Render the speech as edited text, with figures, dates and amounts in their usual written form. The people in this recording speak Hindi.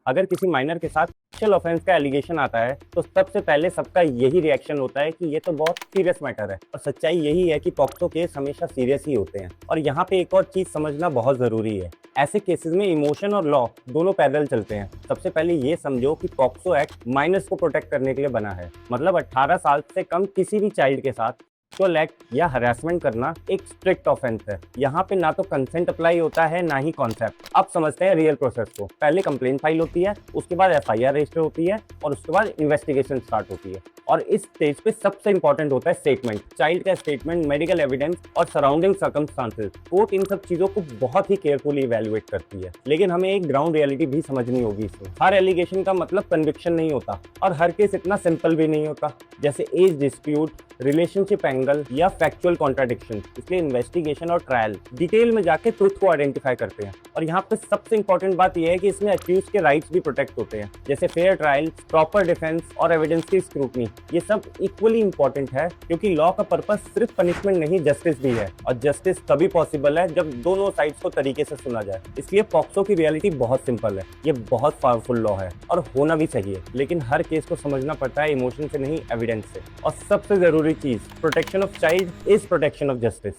अगर किसी माइनर के साथ सेक्सुअल ऑफेंस का एलिगेशन आता है तो सबसे पहले सबका यही रिएक्शन होता है कि ये तो बहुत सीरियस मैटर है, और सच्चाई यही है कि पॉक्सो केस हमेशा सीरियस ही होते हैं। और यहाँ पे एक और चीज समझना बहुत जरूरी है, ऐसे केसेस में इमोशन और लॉ दोनों पैदल चलते हैं। सबसे पहले ये समझो कि पॉक्सो एक्ट माइनर्स को प्रोटेक्ट करने के लिए बना है, मतलब 18 साल से कम किसी भी चाइल्ड के साथ सेक्सुअल एक्ट या हरासमेंट करना एक स्ट्रिक्ट ऑफेंस है। यहाँ पे ना तो कंसेंट अप्लाई होता है ना ही कॉन्सेप्ट। अब समझते हैं रियल प्रोसेस को। पहले कंप्लेंट फाइल होती है, उसके बाद एफआईआर रजिस्टर होती है और उसके बाद इन्वेस्टिगेशन स्टार्ट होती है। और इस स्टेज पे सबसे इंपॉर्टेंट होता है स्टेटमेंट, चाइल्ड का स्टेटमेंट, मेडिकल एविडेंस और सराउंडिंग सर्कमस्टांसेस। कोर्ट इन सब चीजों को बहुत ही केयरफुली इवैल्यूएट करती है। लेकिन हमें एक ग्राउंड रियलिटी भी समझनी होगी इसमें। हर एलिगेशन का मतलब कन्विक्शन नहीं होता और हर केस इतना सिंपल भी नहीं होता, जैसे एज डिस्प्यूट, रिलेशनशिप एंगल या फैक्चुअल कॉन्ट्राडिक्शन। इसलिए इन्वेस्टिगेशन और ट्रायल डिटेल में जाके ट्रुथ को आइडेंटिफाई करते हैं। और यहाँ पे सबसे इंपॉर्टेंट बात यह है कि इसमें अक्यूज के राइट्स भी प्रोटेक्ट होते हैं, जैसे फेयर ट्रायल, प्रॉपर डिफेंस और एविडेंस की स्क्रूटनी। ये सब इक्वली इंपॉर्टेंट है क्योंकि लॉ का पर्पस सिर्फ पनिशमेंट नहीं, जस्टिस भी है। और जस्टिस तभी पॉसिबल है जब दोनों साइड्स को तरीके से सुना जाए। इसलिए पॉक्सो की रियलिटी बहुत सिंपल है, ये बहुत पावरफुल लॉ है और होना भी चाहिए। लेकिन हर केस को समझना पड़ता है इमोशन से नहीं, एविडेंस से। और सबसे जरूरी चीज, protection of child is protection of justice.